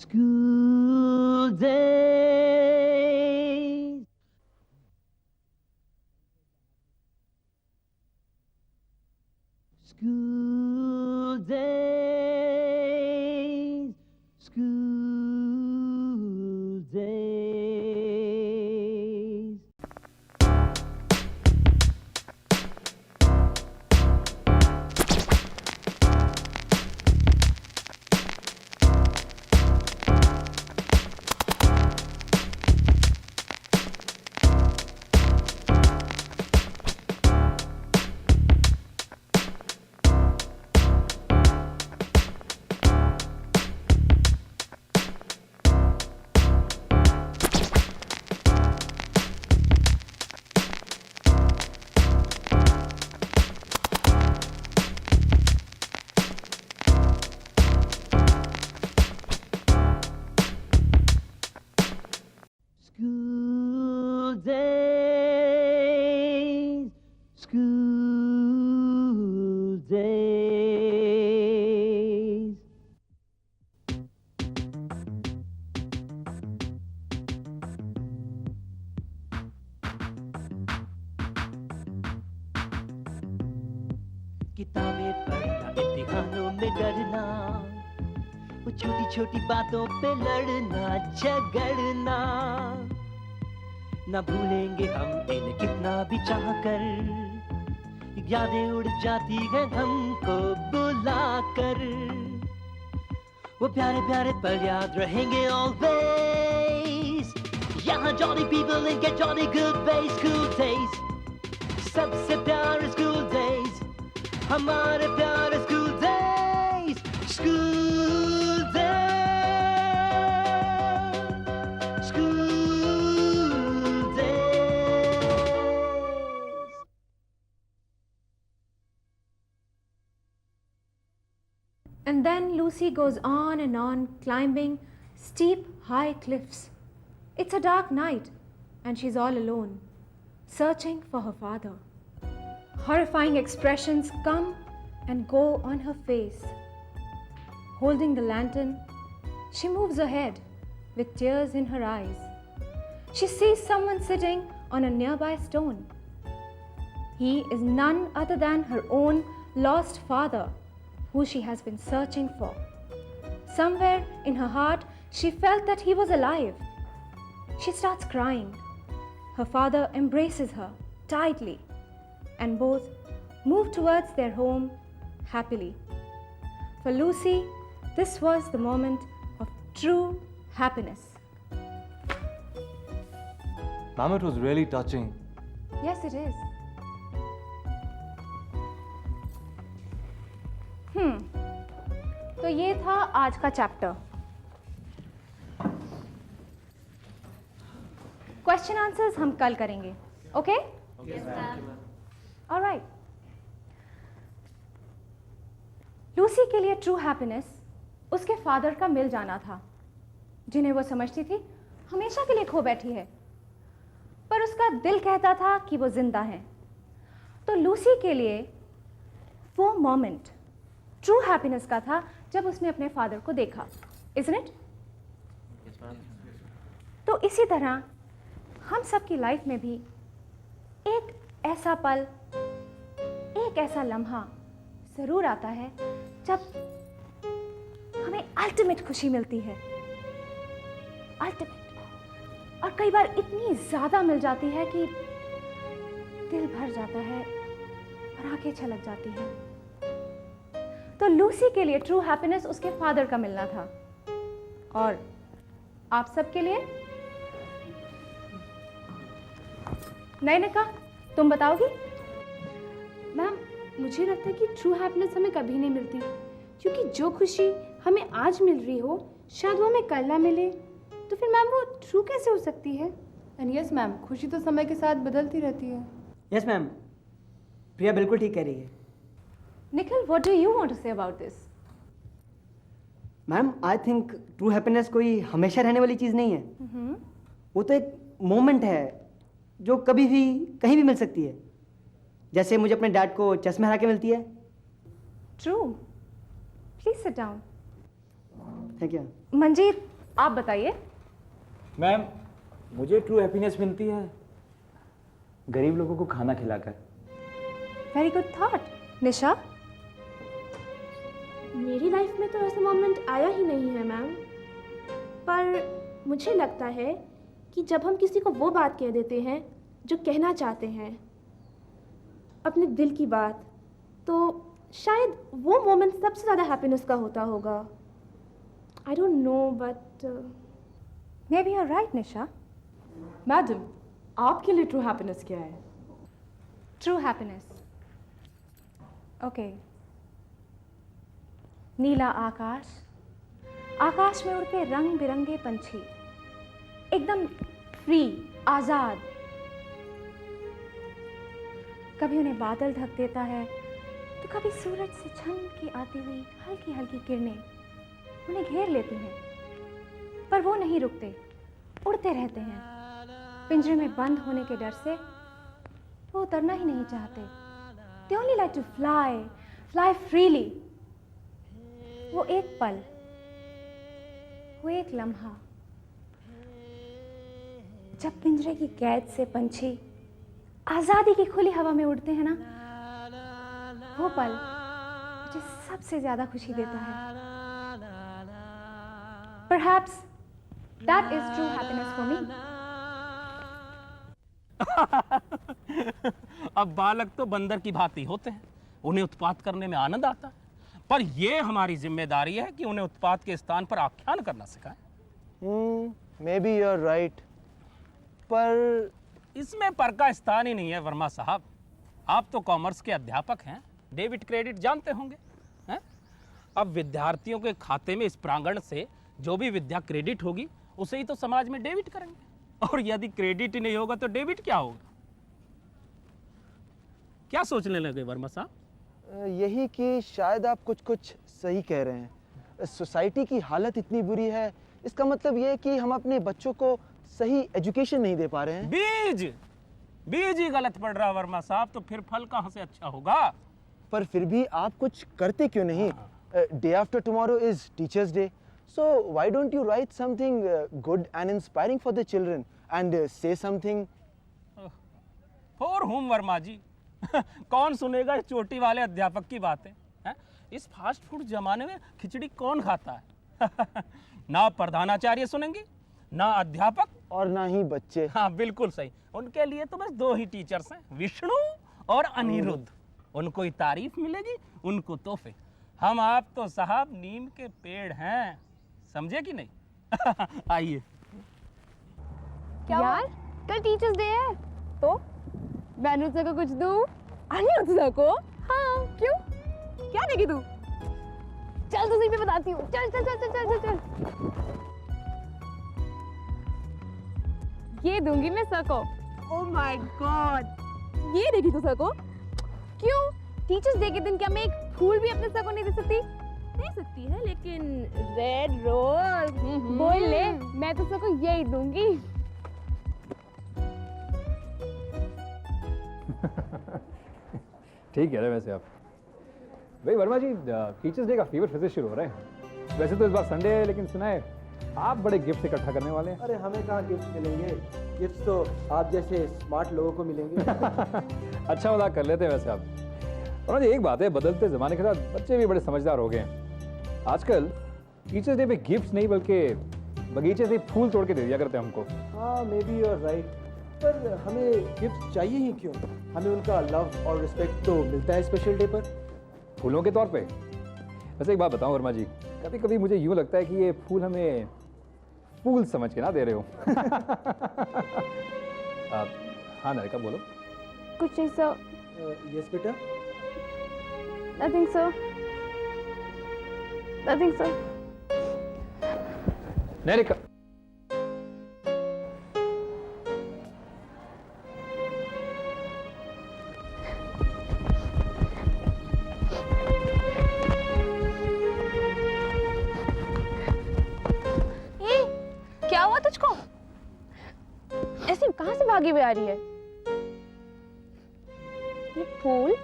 School days. School days. School days. School days, school days. किताबें पढ़ना, इम्तिहानों में डरना, वो छोटी छोटी बातों पे लड़ना झगड़ना, ना भूलेंगे हम इन्हें कितना भी चाह कर, यादें उड़ जाती हैं हमको बुला कर, वो प्यारे प्यारे पल याद रहेंगे always, यहाँ jolly people and get jolly good ways. School days, सबसे प्यारे school days, हमारे प्यारे school days. School days, school days. And then Lucy goes on and on, climbing steep, high cliffs. It's a dark night, and she's all alone, searching for her father. Horrifying expressions come and go on her face. Holding the lantern, she moves ahead with tears in her eyes. She sees someone sitting on a nearby stone. He is none other than her own lost father, who she has been searching for. Somewhere in her heart, she felt that he was alive. She starts crying. Her father embraces her tightly, and both move towards their home happily. For Lucy, this was the moment of true happiness. Ma'am, it was really touching. Yes, it is. तो ये था आज का chapter. Question answers हम कल करेंगे. Okay? Yes, ma'am. Alright. Lucy के लिए ट्रू हैप्पीनेस उसके फादर का मिल जाना था, जिन्हें वो समझती थी हमेशा के लिए खो बैठी है, पर उसका दिल कहता था कि वो जिंदा है. तो लूसी के लिए वो मोमेंट ट्रू हैप्पीनेस का था जब उसने अपने फादर को देखा. Isn't it? तो इसी तरह हम सब की लाइफ में भी एक ऐसा पल, एक ऐसा लम्हा ज़रूर आता है जब हमें अल्टीमेट खुशी मिलती है. अल्टीमेट. और कई बार इतनी ज़्यादा मिल जाती है कि दिल भर जाता है और आंखें छलक जाती हैं. तो लूसी के लिए ट्रू हैप्पीनेस उसके फादर का मिलना था. और आप सबके लिए? नयनिका, तुम बताओगी? मैम, मुझे लगता है कि ट्रू हैप्पीनेस हमें कभी नहीं मिलती, क्योंकि जो खुशी हमें आज मिल रही हो शायद वो हमें कल ना मिले. तो फिर मैम वो ट्रू कैसे हो सकती है? एंड यस मैम, खुशी तो समय के साथ बदलती रहती है. यस मैम, प्रिया बिल्कुल ठीक कह रही है. Nikhil, what do you want to say about this? Ma'am, I think true happiness कोई हमेशा रहने वाली चीज़ नहीं है. वो तो एक मोमेंट है जो कभी भी कहीं भी मिल सकती है. जैसे मुझे अपने डैड को चश्मे हरा के मिलती है. True. Please sit down. Thank you. Manjeet, आप बताइए। मैम, मुझे ट्रू हैप्पीनेस मिलती है गरीब लोगों को खाना खिलाकर। Very good thought. निशा? मेरी लाइफ में तो ऐसा मोमेंट आया ही नहीं है मैम, पर मुझे लगता है कि जब हम किसी को वो बात कह देते हैं जो कहना चाहते हैं, अपने दिल की बात, तो शायद वो मोमेंट सबसे ज़्यादा हैप्पीनेस का होता होगा। I don't know but maybe you are right Nisha. Madam, आपके लिए ट्रू हैप्पीनेस क्या है? ट्रू हैप्पीनेस, ओके, नीला आकाश, आकाश में उड़ते रंग बिरंगे पंछी, एकदम फ्री, आजाद। कभी उन्हें बादल ढक देता है तो कभी सूरज से छन के आती हुई हल्की हल्की किरणें उन्हें घेर लेती हैं, पर वो नहीं रुकते, उड़ते रहते हैं। पिंजरे में बंद होने के डर से वो उतरना ही नहीं चाहते। They only like to fly freely। वो एक पल, वो एक लम्हा, जब पिंजरे की कैद से पंछी आजादी की खुली हवा में उड़ते हैं ना, वो पल मुझे सबसे ज्यादा खुशी देता है। Perhaps that is true happiness for me। अब बालक तो बंदर की भांति होते हैं, उन्हें उत्पात करने में आनंद आता है, पर यह हमारी जिम्मेदारी है कि उन्हें उत्पात के स्थान पर आख्यान करना सिखाएं। Maybe you are right, पर इसमें पर का स्थान ही नहीं है वर्मा साहब। आप तो कॉमर्स के अध्यापक हैं, डेबिट क्रेडिट जानते होंगे, हैं? अब विद्यार्थियों के खाते में इस प्रांगण से जो भी विद्या क्रेडिट होगी उसे ही तो समाज में डेबिट करेंगे, और यदि क्रेडिट ही नहीं होगा तो डेबिट क्या होगा? क्या सोचने लगे वर्मा साहब? यही कि शायद आप कुछ सही कह रहे हैं। सोसाइटी की हालत इतनी बुरी है, इसका मतलब ये है कि हम अपने बच्चों को सही एजुकेशन नहीं दे पा रहे हैं। बीज ही गलत पड़ रहा वर्मा साहब, तो फिर फल कहाँ से अच्छा होगा? पर फिर भी आप कुछ करते क्यों नहीं? Day after tomorrow is teachers day, so why don't you write something good and inspiring for the children and say something? For whom Verma ji? कौन सुनेगा इस चोटी वाले अध्यापक की बातें, हैं? इस फास्ट फूड जमाने में खिचड़ी कौन खाता है? ना प्रधानाचार्य सुनेंगे, ना अध्यापक, और ना ही बच्चे। हाँ बिल्कुल सही। उनके लिए तो बस दो ही टीचर्स हैं, विष्णु और अनिरुद्ध। उनको ही तारीफ मिलेगी, उनको तोहफे। हम आप तो साहब नीम के पेड़ हैं, समझे कि नहीं? आइए। क्या यार, कल टीचर्स डे है तो मैं अनिरुद्ध सर को कुछ दूँ? अनिरुद्ध सर को? हाँ, क्यों? क्या देगी तू? चल तुझे भी बताती हूँ। चल चल चल चल चल चल। ये दूंगी मैं सर को। ओह माय गॉड, ये देगी तू सर को? क्यों? टीचर्स डे के दिन क्या मैं एक फूल भी अपने सर को नहीं दे सकती? दे सकती है, लेकिन रेड रोज। बोल ले, मैं तो सर को यही दूंगी। ठीक है वैसे आप। भाई वर्मा जी, टीचर्स डे का फीवर फिर से शुरू हो रहा है। वैसे तो इस बार संडे है, लेकिन सुना है आप बड़े गिफ्ट इकट्ठा करने वाले हैं। अरे हमें कहाँ गिफ्ट मिलेंगे? गिफ्ट तो आप जैसे स्मार्ट लोगों को मिलेंगे। अच्छा मजाक कर लेते हैं वैसे आप। और एक बात है, बदलते ज़माने के साथ बच्चे भी बड़े समझदार हो गए हैं। आजकल टीचर्स डे पे गिफ्ट नहीं बल्कि बगीचे से फूल तोड़ के दे दिया करते हैं हमको। हाँ, maybe you are right, पर हमें गिफ्ट चाहिए ही क्यों? हमें उनका लव और रिस्पेक्ट तो मिलता है स्पेशल डे पर, फूलों के तौर पे। वैसे एक बात बताऊं वर्मा जी, कभी कभी मुझे यूँ लगता है कि ये फूल हमें फूल समझ के ना दे रहे हो। हाँ नारिका बोलो। कुछ नहीं सर। यस बेटा। Nothing sir, nothing sir. Narika, क्या हुआ तुझको? ऐसे कहां से भागी हुई आ रही है? ये फूल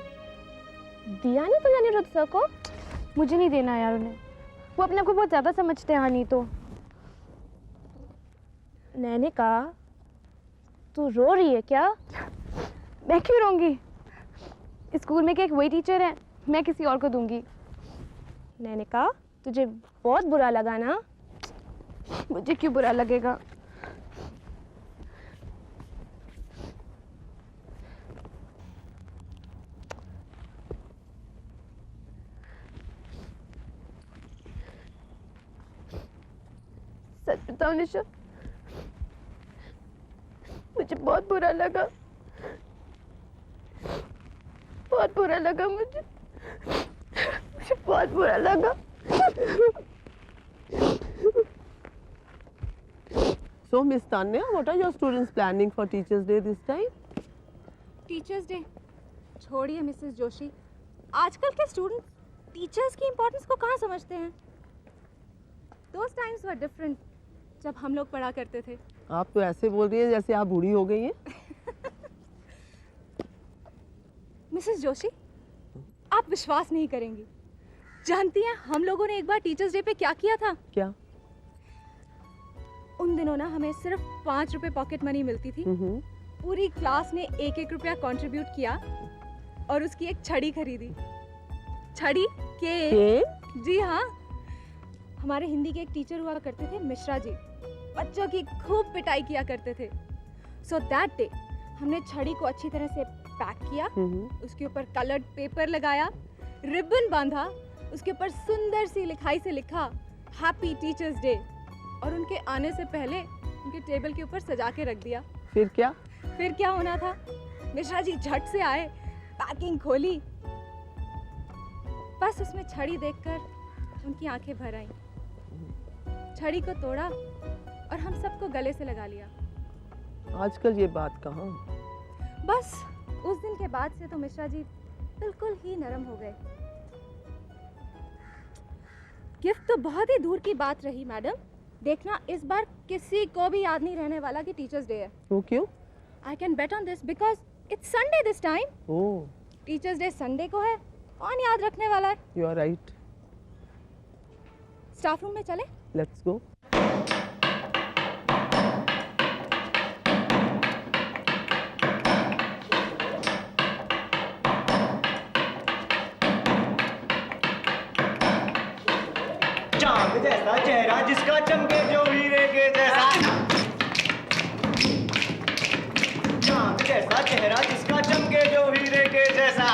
दिया नहीं तुमने अनिरुद्ध सर को? मुझे नहीं देना यार उन्हें, वो अपने आप को बहुत ज्यादा समझते हैं। नहीं तो नैनिका, तू रो रही है क्या? मैं क्यों रोऊंगी? स्कूल में क्या एक वही टीचर है, मैं किसी और को दूंगी। नैनिका, तुझे बहुत बुरा लगा ना? मुझे क्यों बुरा लगेगा? सच बताओ निशा, मुझे बहुत बुरा लगा, बहुत बुरा लगा मुझे बहुत बुरा लगा। So, Miss Tanya, what are your students planning for Teachers' Day this time? Teachers day छोड़िए मिसेस जोशी, आजकल के स्टूडेंट टीचर्स की इम्पोर्टेंस को कहाँ समझते हैं? Those times were different जब हम लोग पढ़ा करते थे। आप तो ऐसे बोल रही हैं जैसे आप बूढ़ी हो गई हैं। मिसेस जोशी, आप विश्वास नहीं करेंगी, जानती हैं हम लोगों ने एक बार टीचर्स डे पे क्या किया था? क्या? उन दिनों ना हमें सिर्फ 5 रुपए पॉकेट मनी मिलती थी। पूरी क्लास ने 1-1 रुपया कंट्रीब्यूट किया और उसकी एक छड़ी खरीदी। छड़ी के? जी हाँ, हमारे हिंदी के एक टीचर हुआ करते थे मिश्रा जी, बच्चों की खूब पिटाई किया करते थे। सो दैट डे हमने छड़ी को अच्छी तरह से पैक किया, उसके ऊपर कलर्ड पेपर लगाया, रिबन बांधा, उसके ऊपर सुंदर सी लिखाई से लिखा हैप्पी टीचर्स डे और उनके आने से पहले उनके टेबल के ऊपर सजा के रख दिया। फिर क्या? फिर क्या होना था? मिश्रा जी झट से आए, पैकिंग खोली, बस उसमें छड़ी देखकर उनकी आंखें भर आईं। छड़ी को तोड़ा और हम सबको गले से लगा लिया। आजकल ये बात कहाँ? बस उस दिन के बाद से तो मिश्रा जी बिल्कुल ही नरम हो गए। गिफ्ट तो बहुत ही दूर की बात रही मैडम, देखना इस बार किसी को भी याद नहीं रहने वाला कि टीचर्स डे है। वो क्यों? I can bet on this because it's Sunday this time. Oh. Teachers day Sunday को है, कौन याद रखने वाला है? You are right. Staff room में चले? Let's go. चांद जैसा चेहरा जिसका चमके जो हीरे के जैसा, चांद जैसा चेहरा जिसका चमके जो हीरे के जैसा,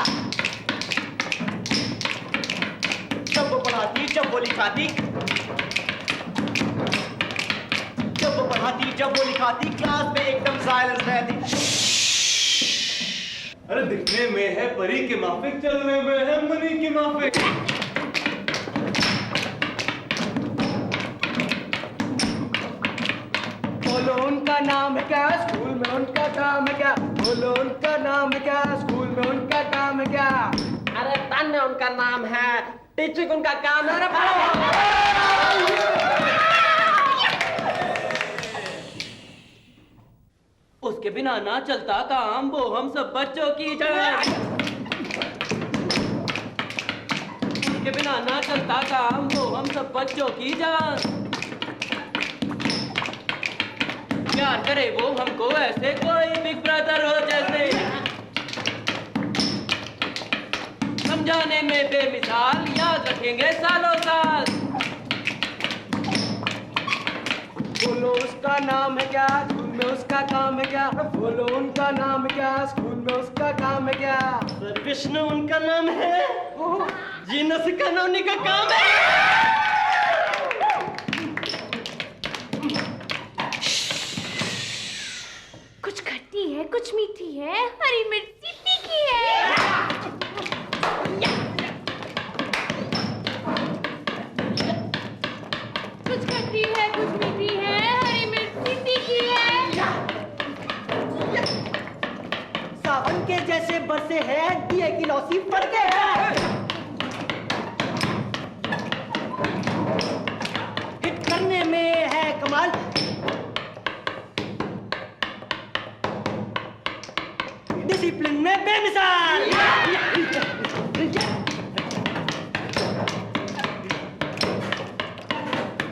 जब वो पढ़ाती जब वो लिखाती, जब वो पढ़ाती जब वो लिखाती, क्लास में एकदम साइलेंस रहती। अरे दिखने में है परी की माफिक, चलने में है मनी की माफिक। बोलो उनका नाम क्या, स्कूल में उनका काम क्या? बोलो उनका नाम क्या, स्कूल में उनका काम क्या? अरे तन्ने उनका नाम है, टीचिंग उनका काम है। उसके बिना ना चलता काम, वो हम सब बच्चों की जान। उसके बिना ना चलता काम, वो हम सब बच्चों की जान। प्यार करे वो हमको ऐसे, कोई बिग ब्रदर हो जैसे, समझाने में बेमिसाल, याद रखेंगे सालों साल। बोलो उसका नाम है क्या, स्कूल में उसका काम है क्या? बोलो उनका नाम क्या, स्कूल में उसका काम है क्या? सर विष्णु उनका नाम है, जीनस कानूनी का काम है। कुछ खट्टी है, कुछ मीठी है, हरी मिर्ची तीखी है। कुछ खट्टी है, कुछ मीठी है, हरी मिर्ची तीखी है। सावन के जैसे बरसे हैं, दिए की लौसी पड़ के है। हिट करने में है कमाल, डिसिप्लिन में बेमिसाल।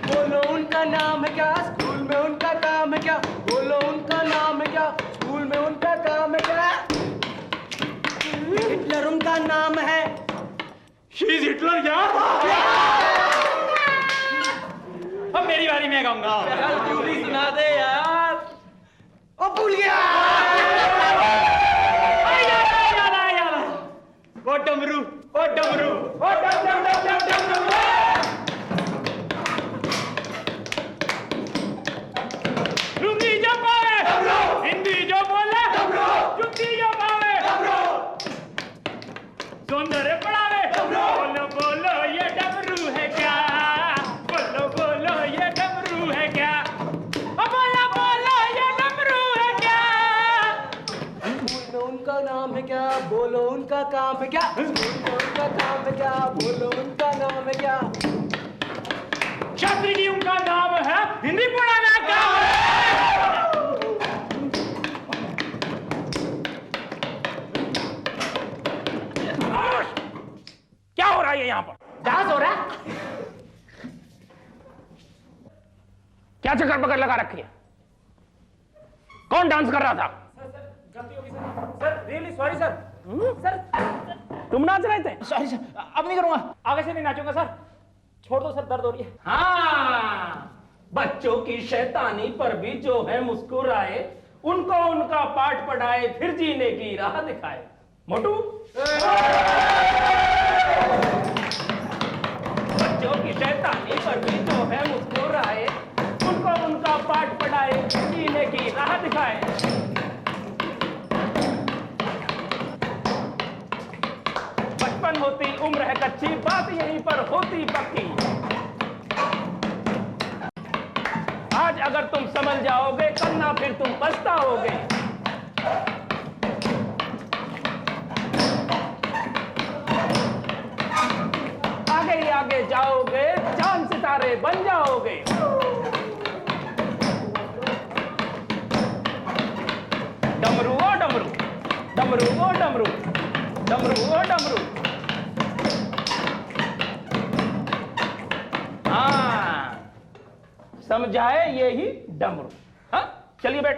बोलो उनका नाम है क्या, स्कूल में उनका काम है क्या? बोलो उनका नाम है क्या? स्कूल में उनका काम है क्या? हिटलर उनका नाम है। शी इज हिटलर यार। अब मेरी बारी में गाऊंगा। जल्दी सुना दे यार। ओ भूल गया। ओ डमरू, ओ डमरू, ओ डमरू। लुंगी जो पावे, हिंदी जो बोले, जुत्ती जो पावे, सौंदर्य बढ़ावे। बोलो बोलो ये डमरू है क्या? बोलो बोलो ये डमरू है क्या? बोलो बोलो ये डमरू है क्या? स्कूल में उनका नाम है क्या? बोलो उनका काम है क्या? स्कूल में उनका काम है क्या? बोलो उनका नाम है क्या? शास्त्री जी उनका नाम है, हिंदी पढ़ाना काम है। क्या हो रहा है यहाँ पर? डांस हो रहा है? क्या चक्कर पकड़ लगा रखी है? कौन डांस कर रहा था? Sir really sorry sir. Sir तुम नाच रहे थे? सॉरी सर, अब नहीं करूंगा, आगे से नहीं नाचूंगा सर। छोड़ दो सर, दर्द हो रही है। हाँ, बच्चों की शैतानी पर भी जो है मुस्कुराए, उनको उनका पाठ पढ़ाए, फिर जीने की राह दिखाए। मोटू, बच्चों की शैतानी पर भी जो है मुस्कुराए, उनको उनका पाठ पढ़ाए, जीने की राह दिखाए। बचपन होती उम्र है कच्ची, बात यहीं पर होती पक्की। आज अगर तुम समझ जाओगे, कल ना फिर तुम पछताओगे। आगे ही आगे जाओगे, चांद सितारे बन जाओगे। डमरू ओ डमरू, डमरू ओ डमरू, डमरू ओ डमरू। हाँ, समझाए यही डमरू। हाँ, चलिए बैठ।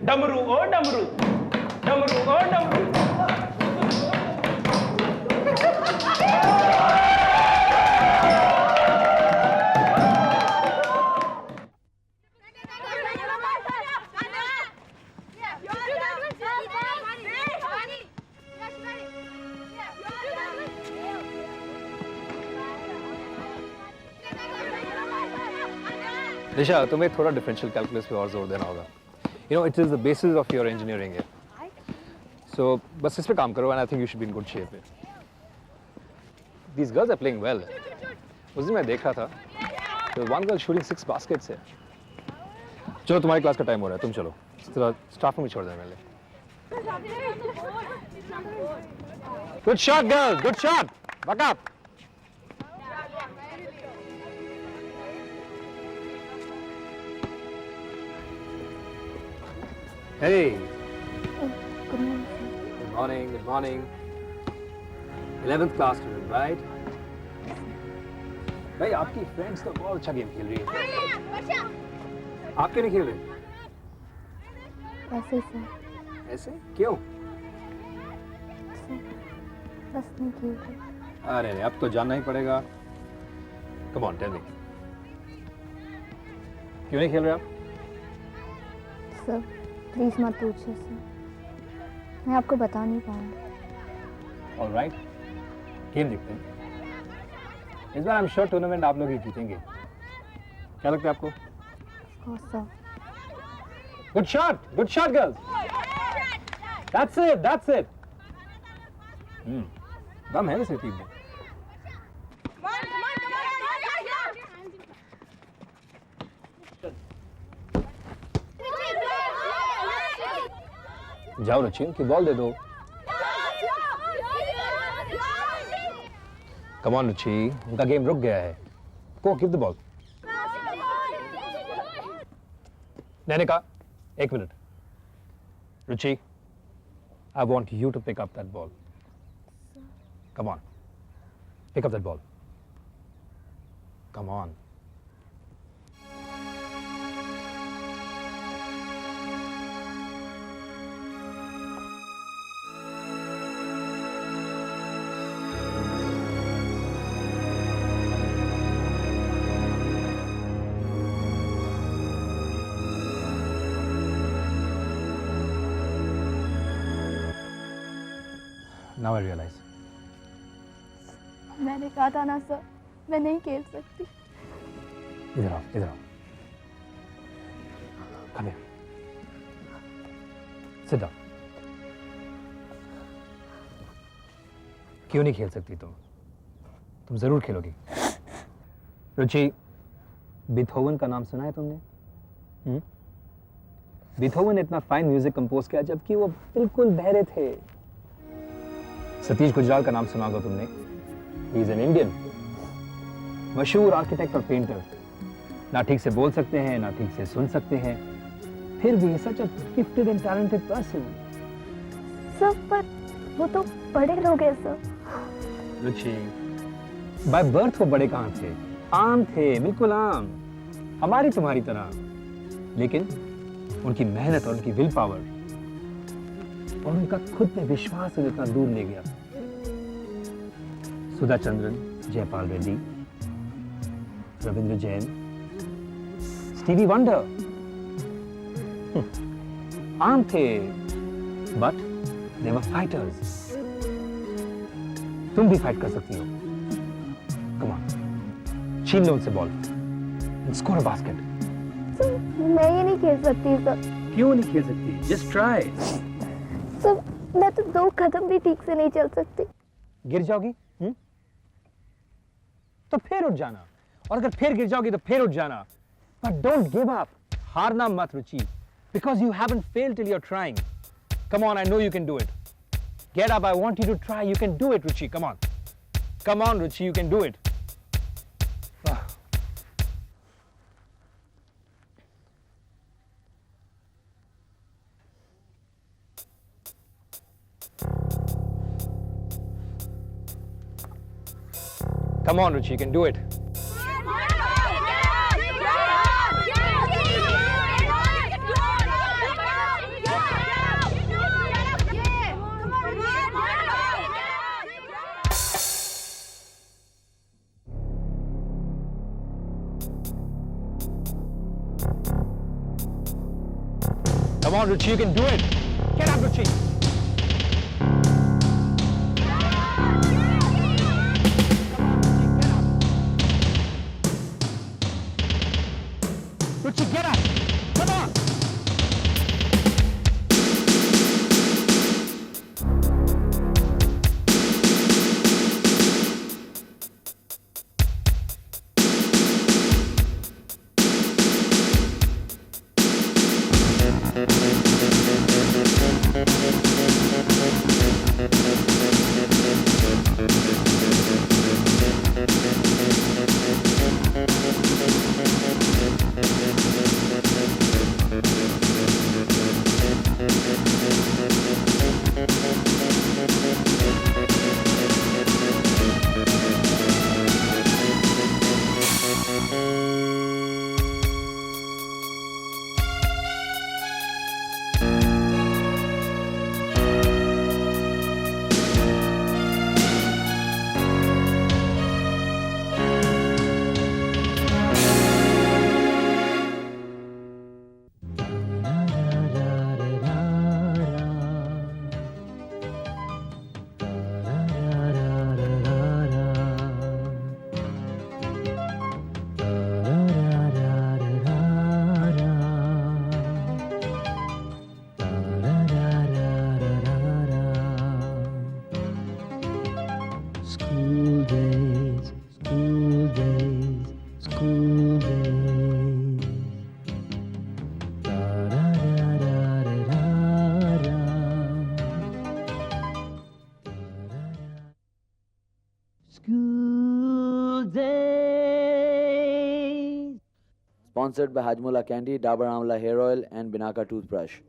डमरू ओ डमरू, डमरू ओ डमरू। निशा, तुम्हें थोड़ा डिफरेंशियल कैलकुलस पे और जोर देना होगा। You know, it is the basis of your engineering. So बस इस पे काम करो, and I think you should be in good shape. These girls are playing well. उस दिन मैं देख रहा था, तो वन गर्ल शूटिंग 6 बास्केट्स है। चलो, तुम्हारी क्लास का टाइम हो रहा है, तुम चलो। थोड़ा स्टाफ में छोड़ दें पहले। Good shot girl, good shot, back up. Hey. Good morning. Good morning. Good morning. 11th class student, right? भाई, आपकी फ्रेंड्स तो बहुत अच्छा गेम खेल रही है। आप क्यों नहीं खेल रहे? ऐसे सर। ऐसे? क्यों? बस नहीं खेल रहे। अरे अब तो जानना ही पड़ेगा। Come on, tell me. क्यों नहीं खेल रहे आप? सर प्लीज मत पूछिए सर, मैं आपको बता नहीं पाऊंगी। All right. गेम देखते हैं। इस बार आई एम श्योर टूर्नामेंट आप लोग ही जीतेंगे। क्या लगता है आपको? Sir. Good shot, girls. That's it, that's it. दम है वैसे टीम में। जाओ रुचि, उनकी बॉल दे दो। कम ऑन रुचि, उनका गेम रुक गया है। Go, give the ball. Nanika, 1 minute. Ruchi, I want you to pick up that ball. Come on, pick up that ball. Come on. Now I realize. मैंने कहा था ना सर, मैं नहीं खेल सकती। इधर आओ, इधर आओ। Come here. Sit down. क्यों नहीं खेल सकती तुम? तुम जरूर खेलोगी। रुचि, बीथोवन का नाम सुना है तुमने? बीथोवन ने इतना फाइन म्यूजिक कंपोज किया जबकि वो बिल्कुल बहरे थे। सतीश गुजराल का नाम सुना होगा तुमने? ही इज एन इंडियन, मशहूर आर्किटेक्ट और पेंटर। ना ठीक से बोल सकते हैं, ना ठीक से सुन सकते हैं, फिर भी such a gifted and talented person. Sir पर वो तो बड़े लोग हैं सर। रुचि, बाय बर्थ वो बड़े कहाँ थे? आम थे, बिल्कुल आम, हमारी तुम्हारी तरह। लेकिन उनकी मेहनत और उनकी विल पावर और उनका खुद पे विश्वास उन्हें इतना दूर ले गया। सुधा चंद्रन, जयपाल रेड्डी, रविंद्र जैन, स्टीवी वंडर, आम थे, बट दे वर फाइटर्स। तुम भी फाइट कर सकती हो। कम ऑन, छीन लो उनसे ball, score a basket. Sir मैं ये नहीं खेल सकती सर। क्यों नहीं खेल सकती? Just try. सर मैं तो 2 कदम भी ठीक से नहीं चल सकती। गिर जाओगी? तो फिर उठ जाना, और अगर फिर गिर जाओगी तो फिर उठ जाना। बट डोंट गिव अप, हारना मत Ruchi, because you haven't failed till you are trying. Come on, I know you can do it. Get up, I want you to try. You can do it Ruchi, come on. Come on Ruchi, you can do it. Come on, Ruchi, you can do it. Come on, Ruchi, you can do it. Get up, Ruchi. Ruchi, get up! Come on! Sponsored by Hajmola Candy, Dabur Amla Hair Oil and Binaka Toothbrush.